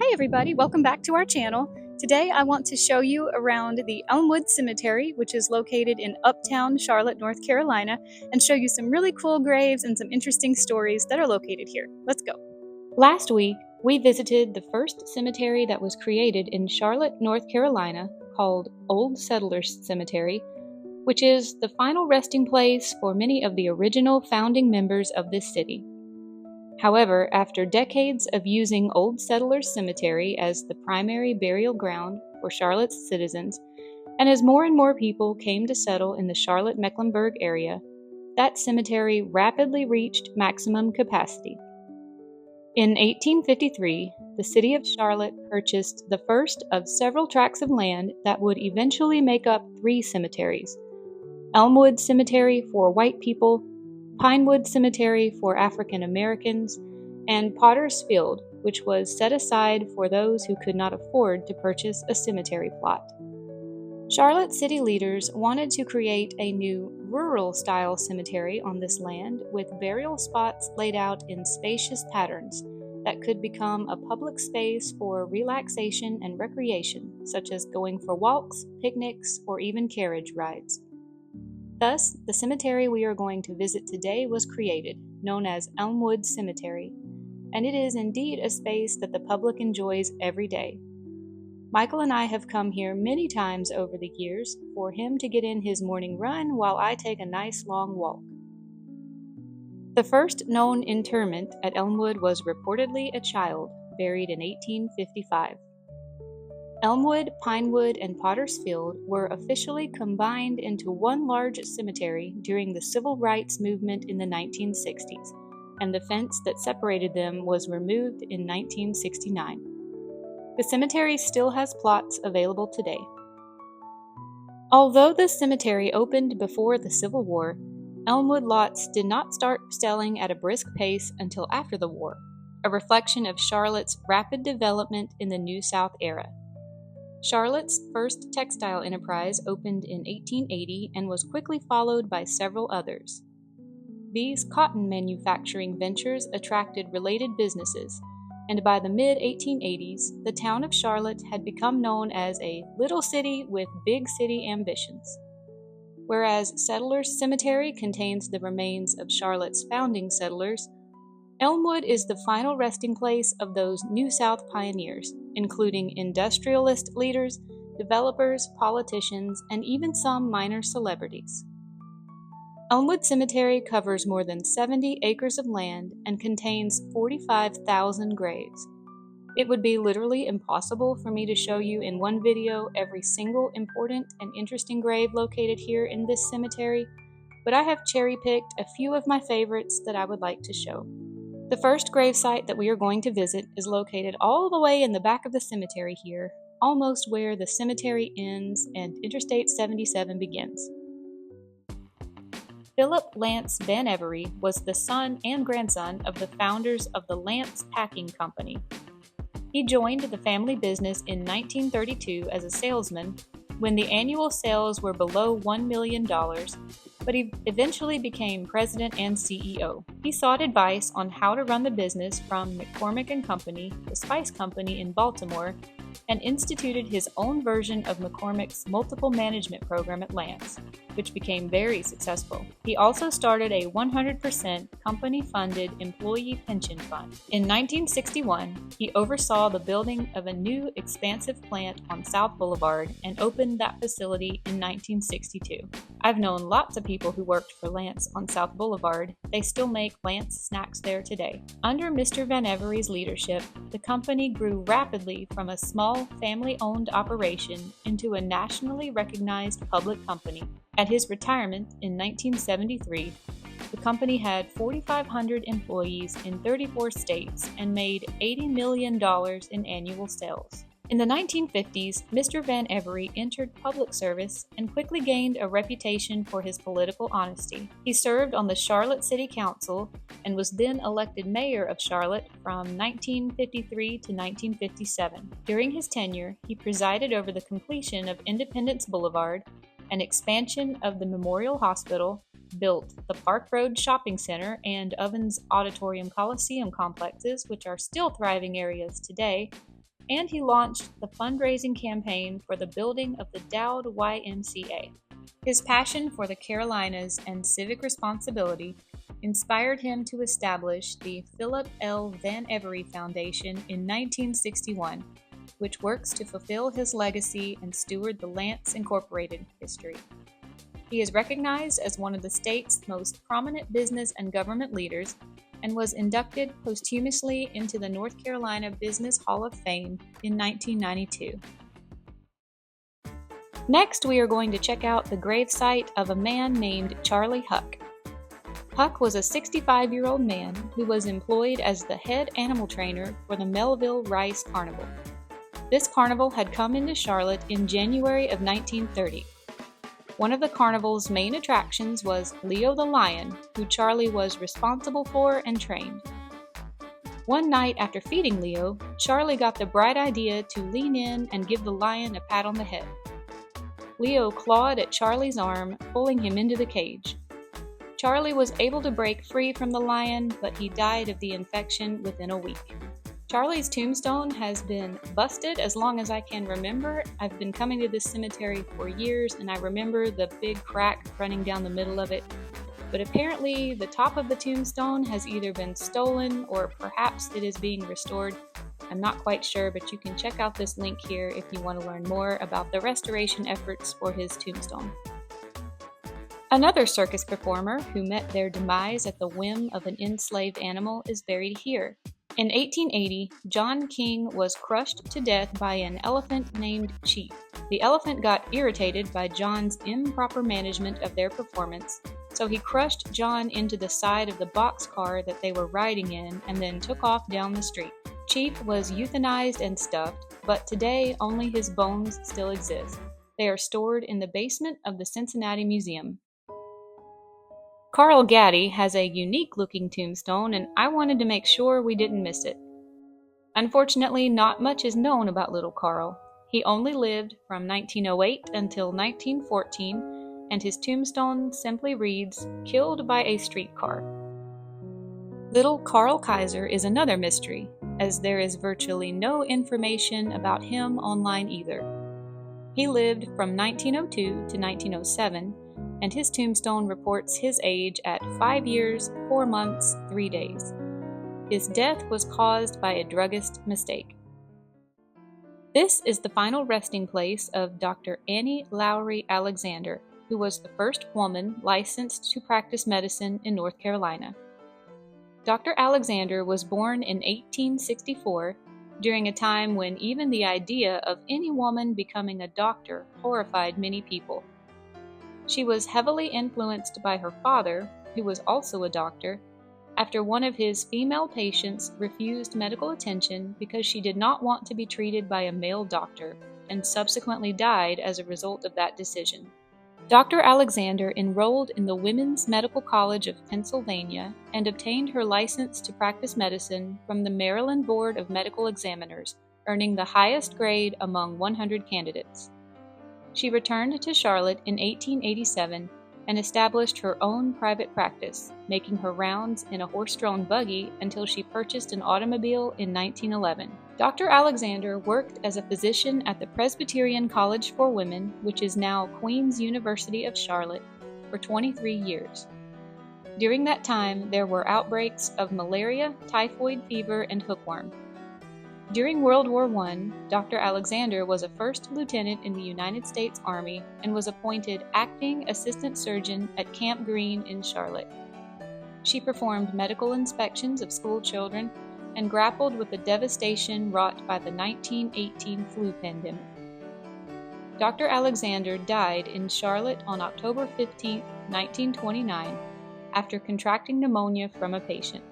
Hi everybody, welcome back to our channel. Today I want to show you around the ELMWOOD Cemetery, which is located in uptown Charlotte, North Carolina, and show you some really cool graves and some interesting stories that are located here. Let's go. Last week, we visited the first cemetery that was created in Charlotte, North Carolina, called Old Settlers Cemetery, which is the final resting place for many of the original founding members of this city. However, after decades of using Old Settlers Cemetery as the primary burial ground for Charlotte's citizens, and as more and more people came to settle in the Charlotte-Mecklenburg area, that cemetery rapidly reached maximum capacity. In 1853, the city of Charlotte purchased the first of several tracts of land that would eventually make up 3 cemeteries: Elmwood Cemetery for white people, Pinewood Cemetery for African Americans, and Potter's Field, which was set aside for those who could not afford to purchase a cemetery plot. Charlotte city leaders wanted to create a new rural-style cemetery on this land with burial spots laid out in spacious patterns that could become a public space for relaxation and recreation, such as going for walks, picnics, or even carriage rides. Thus, the cemetery we are going to visit today was created, known as ELMWOOD Cemetery, and it is indeed a space that the public enjoys every day. Michael and I have come here many times over the years for him to get in his morning run while I take a nice long walk. The first known interment at Elmwood was reportedly a child, buried in 1855. Elmwood, Pinewood, and Potter's Field were officially combined into one large cemetery during the Civil Rights Movement in the 1960s, and the fence that separated them was removed in 1969. The cemetery still has plots available today. Although the cemetery opened before the Civil War, Elmwood lots did not start selling at a brisk pace until after the war, a reflection of Charlotte's rapid development in the New South era. Charlotte's first textile enterprise opened in 1880 and was quickly followed by several others. These cotton manufacturing ventures attracted related businesses, and by the mid-1880s, the town of Charlotte had become known as a little city with big city ambitions. Whereas Settlers Cemetery contains the remains of Charlotte's founding settlers, Elmwood is the final resting place of those New South pioneers, including industrialist leaders, developers, politicians, and even some minor celebrities. Elmwood Cemetery covers more than 70 acres of land and contains 45,000 graves. It would be literally impossible for me to show you in one video every single important and interesting grave located here in this cemetery, but I have cherry-picked a few of my favorites that I would like to show. The first gravesite that we are going to visit is located all the way in the back of the cemetery here, almost where the cemetery ends and Interstate 77 begins. Philip Lance Van Every was the son and grandson of the founders of the Lance Packing Company. He joined the family business in 1932 as a salesman when the annual sales were below $1 million, but he eventually became president and CEO. He sought advice on how to run the business from McCormick & Company, the spice company in Baltimore, and instituted his own version of McCormick's multiple management program at Lance, which became very successful. He also started a 100% company-funded employee pension fund. In 1961, he oversaw the building of a new expansive plant on South Boulevard and opened that facility in 1962. I've known lots of people who worked for Lance on South Boulevard. They still make Lance snacks there today. Under Mr. Van Every's leadership, the company grew rapidly from a small family-owned operation into a nationally recognized public company. At his retirement in 1973, the company had 4,500 employees in 34 states and made $80 million in annual sales. In the 1950s, Mr. Van Every entered public service and quickly gained a reputation for his political honesty. He served on the Charlotte City Council and was then elected mayor of Charlotte from 1953 to 1957. During his tenure, he presided over the completion of Independence Boulevard, an expansion of the Memorial Hospital, built the Park Road Shopping Center and Ovens Auditorium Coliseum complexes, which are still thriving areas today, and he launched the fundraising campaign for the building of the Dowd YMCA. His passion for the Carolinas and civic responsibility inspired him to establish the Philip L. Van Every Foundation in 1961, which works to fulfill his legacy and steward the Lance Incorporated history. He is recognized as one of the state's most prominent business and government leaders and was inducted posthumously into the North Carolina Business Hall of Fame in 1992. Next, we are going to check out the gravesite of a man named Charlie Huck. Huck was a 65-year-old man who was employed as the head animal trainer for the Melville Rice Carnival. This carnival had come into Charlotte in January of 1930. One of the carnival's main attractions was Leo the lion, who Charlie was responsible for and trained. One night after feeding Leo, Charlie got the bright idea to lean in and give the lion a pat on the head. Leo clawed at Charlie's arm, pulling him into the cage. Charlie was able to break free from the lion, but he died of the infection within a week. Charlie's tombstone has been busted as long as I can remember. I've been coming to this cemetery for years, and I remember the big crack running down the middle of it. But apparently, the top of the tombstone has either been stolen or perhaps it is being restored. I'm not quite sure, but you can check out this link here if you want to learn more about the restoration efforts for his tombstone. Another circus performer who met their demise at the whim of an enslaved animal is buried here. In 1880, John King was crushed to death by an elephant named Chief. The elephant got irritated by John's improper management of their performance, so he crushed John into the side of the boxcar that they were riding in and then took off down the street. Chief was euthanized and stuffed, but today only his bones still exist. They are stored in the basement of the Cincinnati Museum. Carl Gaddy has a unique-looking tombstone, and I wanted to make sure we didn't miss it. Unfortunately, not much is known about little Carl. He only lived from 1908 until 1914, and his tombstone simply reads, "Killed by a streetcar." Little Carl Kaiser is another mystery, as there is virtually no information about him online either. He lived from 1902 to 1907, and his tombstone reports his age at 5 years, 4 months, 3 days. His death was caused by a druggist mistake. This is the final resting place of Dr. Annie Lowry Alexander, who was the first woman licensed to practice medicine in North Carolina. Dr. Alexander was born in 1864, during a time when even the idea of any woman becoming a doctor horrified many people. She was heavily influenced by her father, who was also a doctor, after one of his female patients refused medical attention because she did not want to be treated by a male doctor, and subsequently died as a result of that decision. Dr. Alexander enrolled in the Women's Medical College of Pennsylvania and obtained her license to practice medicine from the Maryland Board of Medical Examiners, earning the highest grade among 100 candidates. She returned to Charlotte in 1887 and established her own private practice, making her rounds in a horse-drawn buggy until she purchased an automobile in 1911. Dr. Alexander worked as a physician at the Presbyterian College for Women, which is now Queen's University of Charlotte, for 23 years. During that time, there were outbreaks of malaria, typhoid fever, and hookworm. During World War I, Dr. Alexander was a first lieutenant in the United States Army and was appointed acting assistant surgeon at Camp Green in Charlotte. She performed medical inspections of school children and grappled with the devastation wrought by the 1918 flu pandemic. Dr. Alexander died in Charlotte on October 15, 1929, after contracting pneumonia from a patient.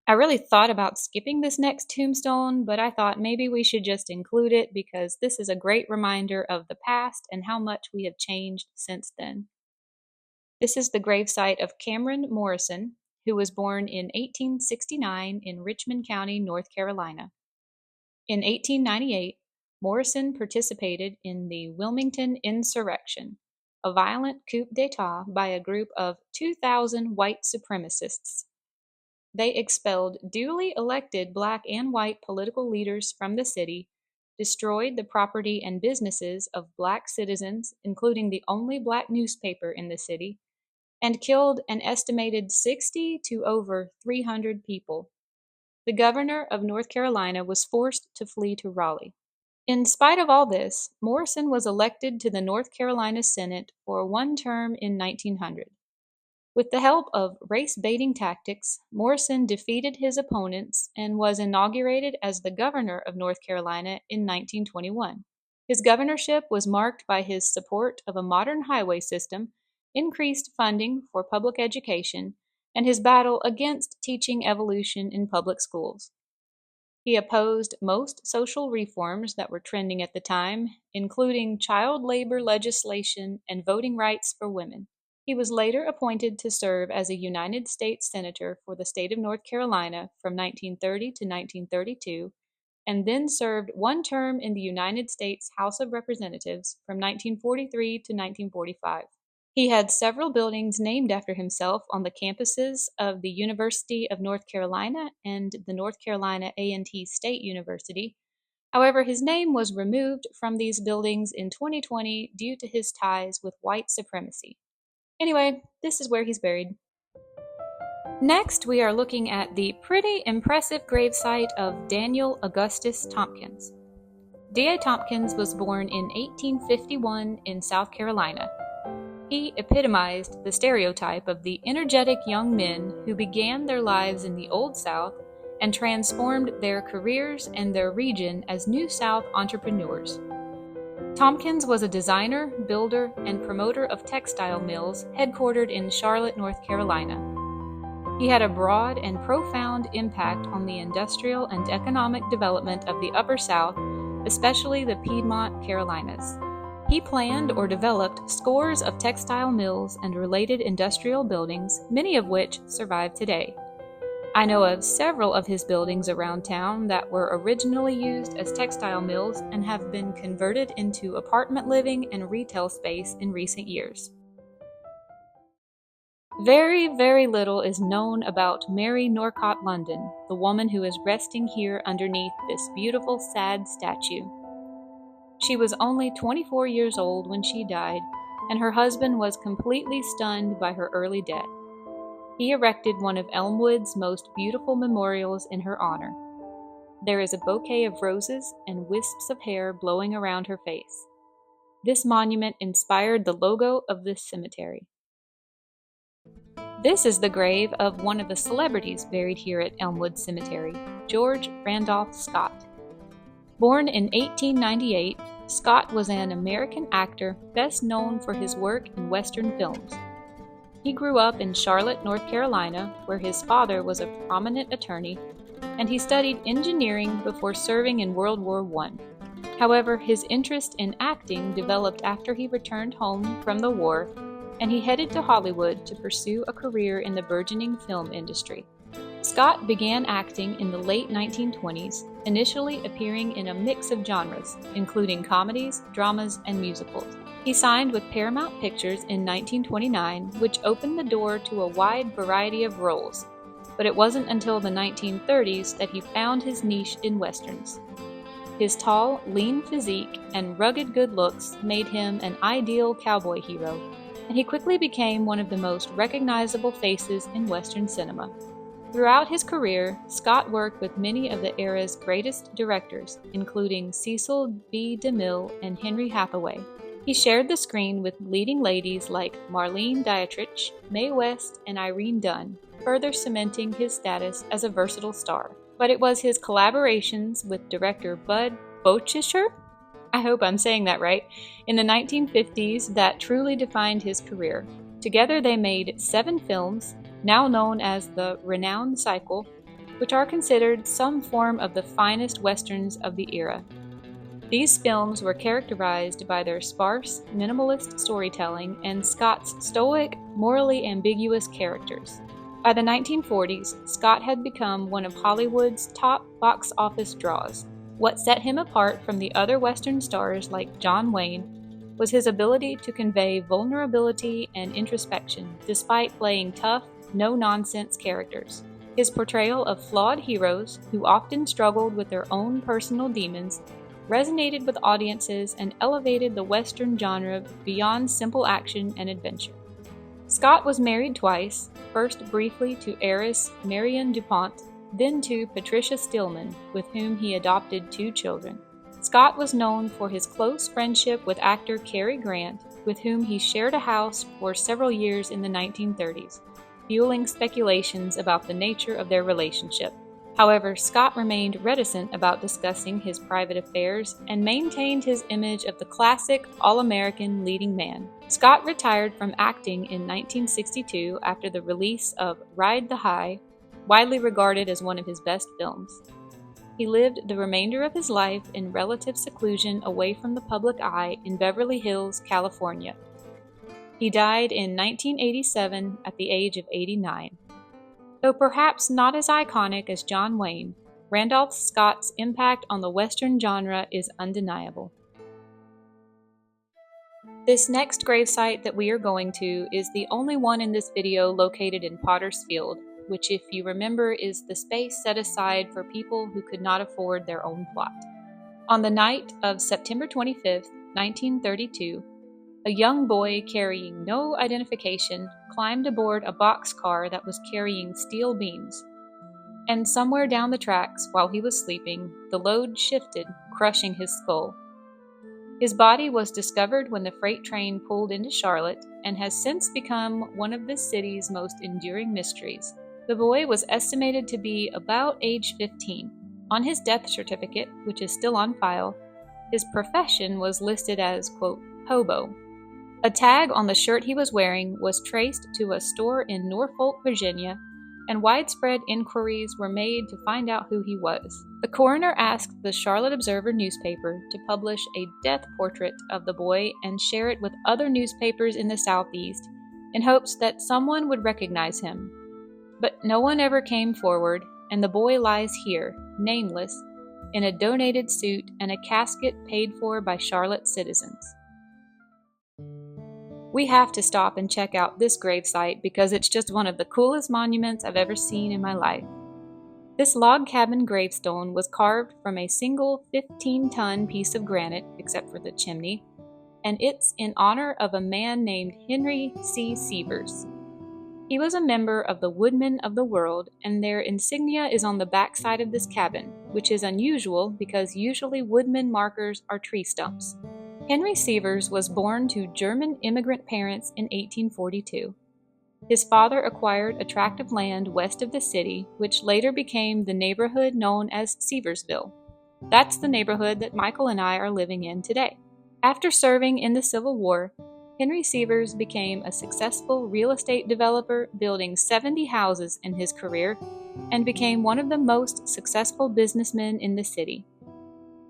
I really thought about skipping this next tombstone, but I thought maybe we should just include it because this is a great reminder of the past and how much we have changed since then. This is the gravesite of Cameron Morrison, who was born in 1869 in Richmond County, North Carolina. In 1898, Morrison participated in the Wilmington Insurrection, a violent coup d'etat by a group of 2,000 white supremacists. They expelled duly elected black and white political leaders from the city, destroyed the property and businesses of black citizens, including the only black newspaper in the city, and killed an estimated 60 to over 300 people. The governor of North Carolina was forced to flee to Raleigh. In spite of all this, Morrison was elected to the North Carolina Senate for one term in 1900. With the help of race-baiting tactics, Morrison defeated his opponents and was inaugurated as the governor of North Carolina in 1921. His governorship was marked by his support of a modern highway system, increased funding for public education, and his battle against teaching evolution in public schools. He opposed most social reforms that were trending at the time, including child labor legislation and voting rights for women. He was later appointed to serve as a United States Senator for the state of North Carolina from 1930 to 1932, and then served one term in the United States House of Representatives from 1943 to 1945. He had several buildings named after himself on the campuses of the University of North Carolina and the North Carolina A&T State University. However, his name was removed from these buildings in 2020 due to his ties with white supremacy. Anyway, this is where he's buried. Next, we are looking at the pretty impressive gravesite of Daniel Augustus Tompkins. D.A. Tompkins was born in 1851 in South Carolina. He epitomized the stereotype of the energetic young men who began their lives in the Old South and transformed their careers and their region as New South entrepreneurs. Tompkins was a designer, builder, and promoter of textile mills headquartered in Charlotte, North Carolina. He had a broad and profound impact on the industrial and economic development of the Upper South, especially the Piedmont Carolinas. He planned or developed scores of textile mills and related industrial buildings, many of which survive today. I know of several of his buildings around town that were originally used as textile mills and have been converted into apartment living and retail space in recent years. Very, very little is known about Mary Norcott London, the woman who is resting here underneath this beautiful, sad statue. She was only 24 years old when she died, and her husband was completely stunned by her early death. He erected one of ELMWOOD's most beautiful memorials in her honor. There is a bouquet of roses and wisps of hair blowing around her face. This monument inspired the logo of this cemetery. This is the grave of one of the celebrities buried here at Elmwood Cemetery, George Randolph Scott. Born in 1898, Scott was an American actor best known for his work in Western films. He grew up in Charlotte, North Carolina, where his father was a prominent attorney, and he studied engineering before serving in World War I. However, his interest in acting developed after he returned home from the war, and he headed to Hollywood to pursue a career in the burgeoning film industry. Scott began acting in the late 1920s, initially appearing in a mix of genres, including comedies, dramas, and musicals. He signed with Paramount Pictures in 1929, which opened the door to a wide variety of roles, but it wasn't until the 1930s that he found his niche in westerns. His tall, lean physique and rugged good looks made him an ideal cowboy hero, and he quickly became one of the most recognizable faces in Western cinema. Throughout his career, Scott worked with many of the era's greatest directors, including Cecil B. DeMille and Henry Hathaway. He shared the screen with leading ladies like Marlene Dietrich, Mae West, and Irene Dunne, further cementing his status as a versatile star. But it was his collaborations with director Bud Bouchisher, I hope I'm saying that right, in the 1950s that truly defined his career. Together they made 7 films, now known as the Renowned Cycle, which are considered some form of the finest westerns of the era. These films were characterized by their sparse, minimalist storytelling and Scott's stoic, morally ambiguous characters. By the 1940s, Scott had become one of Hollywood's top box office draws. What set him apart from the other Western stars like John Wayne was his ability to convey vulnerability and introspection despite playing tough, no-nonsense characters. His portrayal of flawed heroes who often struggled with their own personal demons resonated with audiences and elevated the Western genre beyond simple action and adventure. Scott was married twice, first briefly to heiress Marion DuPont, then to Patricia Stillman, with whom he adopted 2 children. Scott was known for his close friendship with actor Cary Grant, with whom he shared a house for several years in the 1930s, fueling speculations about the nature of their relationship. However, Scott remained reticent about discussing his private affairs and maintained his image of the classic all-American leading man. Scott retired from acting in 1962 after the release of Ride the High, widely regarded as one of his best films. He lived the remainder of his life in relative seclusion away from the public eye in Beverly Hills, California. He died in 1987 at the age of 89. Though perhaps not as iconic as John Wayne, Randolph Scott's impact on the Western genre is undeniable. This next gravesite that we are going to is the only one in this video located in Potter's Field, which, if you remember, is the space set aside for people who could not afford their own plot. On the night of September 25, 1932, a young boy carrying no identification climbed aboard a boxcar that was carrying steel beams. And somewhere down the tracks, while he was sleeping, the load shifted, crushing his skull. His body was discovered when the freight train pulled into Charlotte and has since become one of the city's most enduring mysteries. The boy was estimated to be about age 15. On his death certificate, which is still on file, his profession was listed as, quote, hobo. A tag on the shirt he was wearing was traced to a store in Norfolk, Virginia, and widespread inquiries were made to find out who he was. The coroner asked the Charlotte Observer newspaper to publish a death portrait of the boy and share it with other newspapers in the Southeast in hopes that someone would recognize him. But no one ever came forward, and the boy lies here, nameless, in a donated suit and a casket paid for by Charlotte citizens. We have to stop and check out this gravesite because it's just one of the coolest monuments I've ever seen in my life. This log cabin gravestone was carved from a single 15-ton piece of granite, except for the chimney, and it's in honor of a man named Henry C. Sievers. He was a member of the Woodmen of the World, and their insignia is on the backside of this cabin, which is unusual because usually woodmen markers are tree stumps. Henry Sievers was born to German immigrant parents in 1842. His father acquired a tract of land west of the city, which later became the neighborhood known as Sieversville. That's the neighborhood that Michael and I are living in today. After serving in the Civil War, Henry Sievers became a successful real estate developer, building 70 houses in his career, and became one of the most successful businessmen in the city.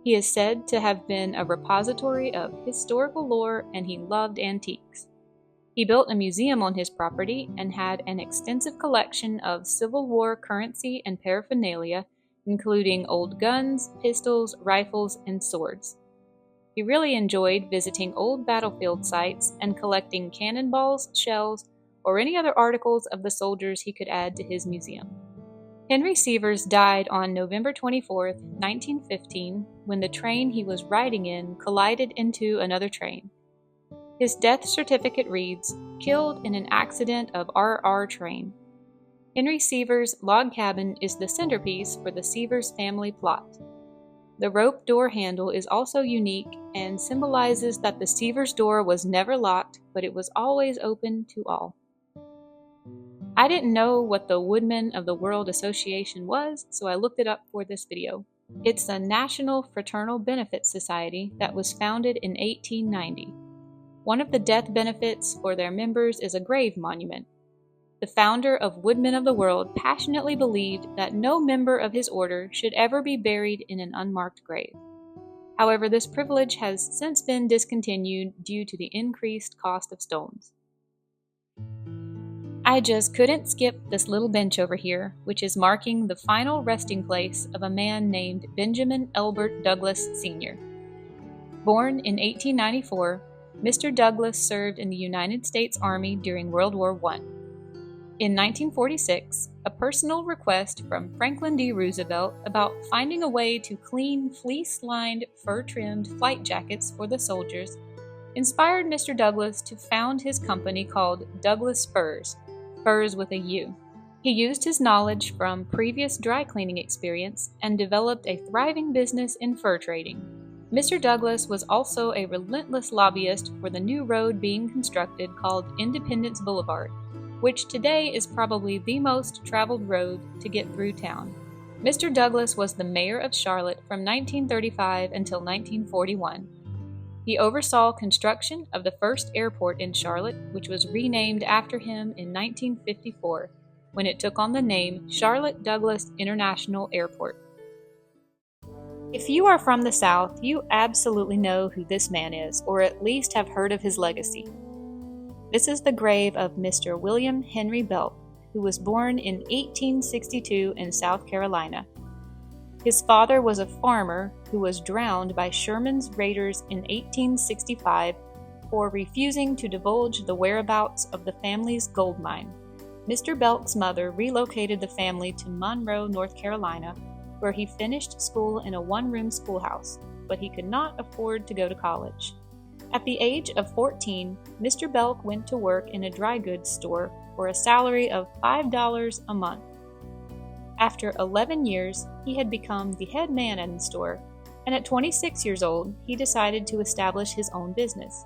He is said to have been a repository of historical lore, and he loved antiques. He built a museum on his property and had an extensive collection of Civil War currency and paraphernalia, including old guns, pistols, rifles, and swords. He really enjoyed visiting old battlefield sites and collecting cannonballs, shells, or any other articles of the soldiers he could add to his museum. Henry Sievers died on November 24, 1915, when the train he was riding in collided into another train. His death certificate reads, "Killed in an accident of RR train." Henry Sievers' log cabin is the centerpiece for the Sievers family plot. The rope door handle is also unique and symbolizes that the Sievers door was never locked, but it was always open to all. I didn't know what the Woodmen of the World Association was, so I looked it up for this video. It's a national fraternal benefit society that was founded in 1890. One of the death benefits for their members is a grave monument. The founder of Woodmen of the World passionately believed that no member of his order should ever be buried in an unmarked grave. However, this privilege has since been discontinued due to the increased cost of stones. I just couldn't skip this little bench over here, which is marking the final resting place of a man named Benjamin Elbert Douglas Sr. Born in 1894, Mr. Douglas served in the United States Army during World War I. In 1946, a personal request from Franklin D. Roosevelt about finding a way to clean fleece-lined, fur-trimmed flight jackets for the soldiers inspired Mr. Douglas to found his company called Douglas Furs, furs with a U. He used his knowledge from previous dry cleaning experience and developed a thriving business in fur trading. Mr. Douglas was also a relentless lobbyist for the new road being constructed called Independence Boulevard, which today is probably the most traveled road to get through town. Mr. Douglas was the mayor of Charlotte from 1935 until 1941. He oversaw construction of the first airport in Charlotte, which was renamed after him in 1954, when it took on the name Charlotte Douglas International Airport. If you are from the South, you absolutely know who this man is, or at least have heard of his legacy. This is the grave of Mr. William Henry Belk, who was born in 1862 in South Carolina. His father was a farmer who was drowned by Sherman's raiders in 1865 for refusing to divulge the whereabouts of the family's gold mine. Mr. Belk's mother relocated the family to Monroe, North Carolina, where he finished school in a one-room schoolhouse, but he could not afford to go to college. At the age of 14, Mr. Belk went to work in a dry goods store for a salary of $5 a month. After 11 years, he had become the head man in the store, and at 26 years old, he decided to establish his own business.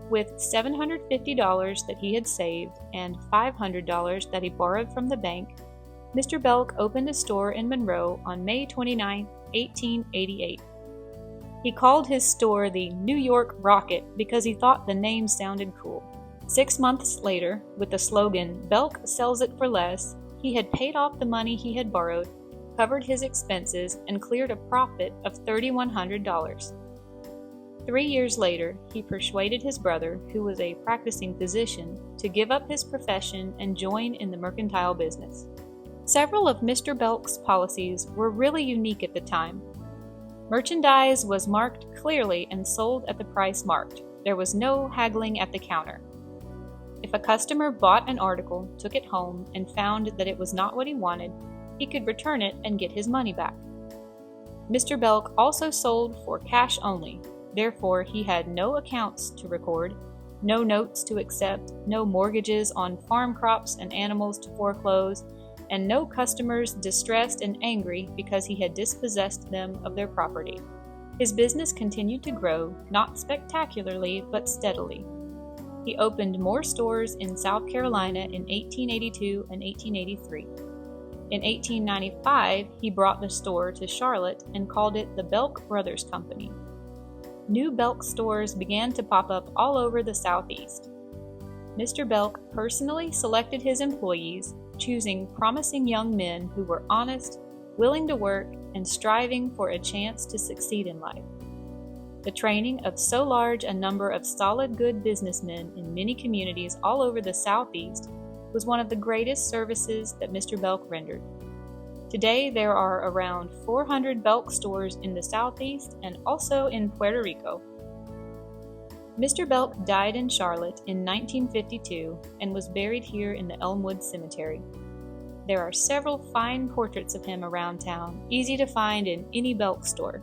With $750 that he had saved and $500 that he borrowed from the bank, Mr. Belk opened a store in Monroe on May 29, 1888. He called his store the New York Rocket because he thought the name sounded cool. 6 months later, with the slogan, "Belk sells it for less," he had paid off the money he had borrowed, covered his expenses, and cleared a profit of $3,100. 3 years later, he persuaded his brother, who was a practicing physician, to give up his profession and join in the mercantile business. Several of Mr. Belk's policies were really unique at the time. Merchandise was marked clearly and sold at the price marked. There was no haggling at the counter. If a customer bought an article, took it home, and found that it was not what he wanted, he could return it and get his money back. Mr. Belk also sold for cash only, therefore he had no accounts to record, no notes to accept, no mortgages on farm crops and animals to foreclose, and no customers distressed and angry because he had dispossessed them of their property. His business continued to grow, not spectacularly, but steadily. He opened more stores in South Carolina in 1882 and 1883. In 1895, he brought the store to Charlotte and called it the Belk Brothers Company. New Belk stores began to pop up all over the Southeast. Mr. Belk personally selected his employees, choosing promising young men who were honest, willing to work, and striving for a chance to succeed in life. The training of so large a number of solid, good businessmen in many communities all over the Southeast was one of the greatest services that Mr. Belk rendered. Today, there are around 400 Belk stores in the Southeast and also in Puerto Rico. Mr. Belk died in Charlotte in 1952 and was buried here in the ELMWOOD Cemetery. There are several fine portraits of him around town, easy to find in any Belk store.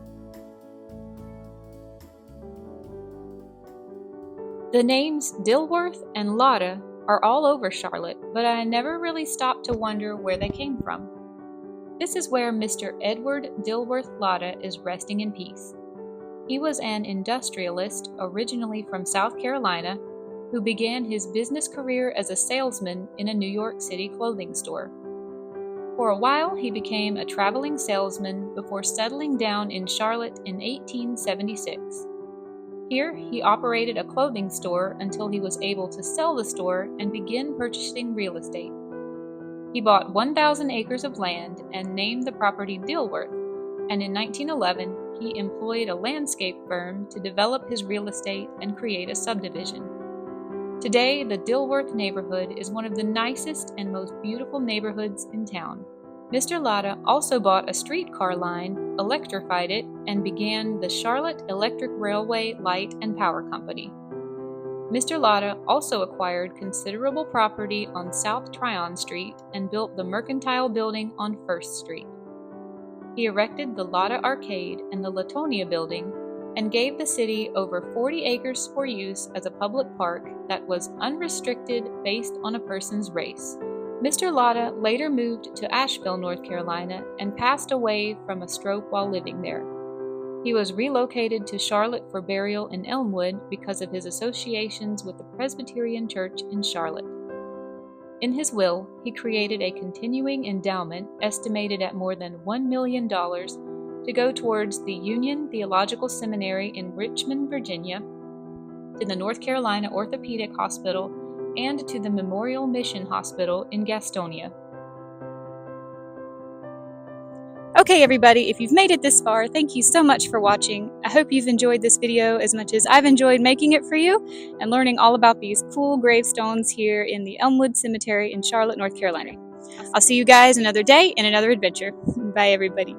The names Dilworth and Lotta are all over Charlotte, but I never really stopped to wonder where they came from. This is where Mr. Edward Dilworth Lotta is resting in peace. He was an industrialist originally from South Carolina who began his business career as a salesman in a New York City clothing store. For a while, he became a traveling salesman before settling down in Charlotte in 1876. Here, he operated a clothing store until he was able to sell the store and begin purchasing real estate. He bought 1,000 acres of land and named the property Dilworth, and in 1911, he employed a landscape firm to develop his real estate and create a subdivision. Today, the Dilworth neighborhood is one of the nicest and most beautiful neighborhoods in town. Mr. Lotta also bought a streetcar line, electrified it, and began the Charlotte Electric Railway Light and Power Company. Mr. Latta also acquired considerable property on South Tryon Street and built the Mercantile Building on First Street. He erected the Latta Arcade and the Latonia Building and gave the city over 40 acres for use as a public park that was unrestricted based on a person's race. Mr. Latta later moved to Asheville, North Carolina, and passed away from a stroke while living there. He was relocated to Charlotte for burial in Elmwood because of his associations with the Presbyterian Church in Charlotte. In his will, he created a continuing endowment estimated at more than $1 million to go towards the Union Theological Seminary in Richmond, Virginia, to the North Carolina Orthopedic Hospital, and to the Memorial Mission Hospital in Gastonia. Okay everybody, if you've made it this far, thank you so much for watching. I hope you've enjoyed this video as much as I've enjoyed making it for you and learning all about these cool gravestones here in the Elmwood Cemetery in Charlotte, North Carolina. I'll see you guys another day in another adventure. Bye everybody.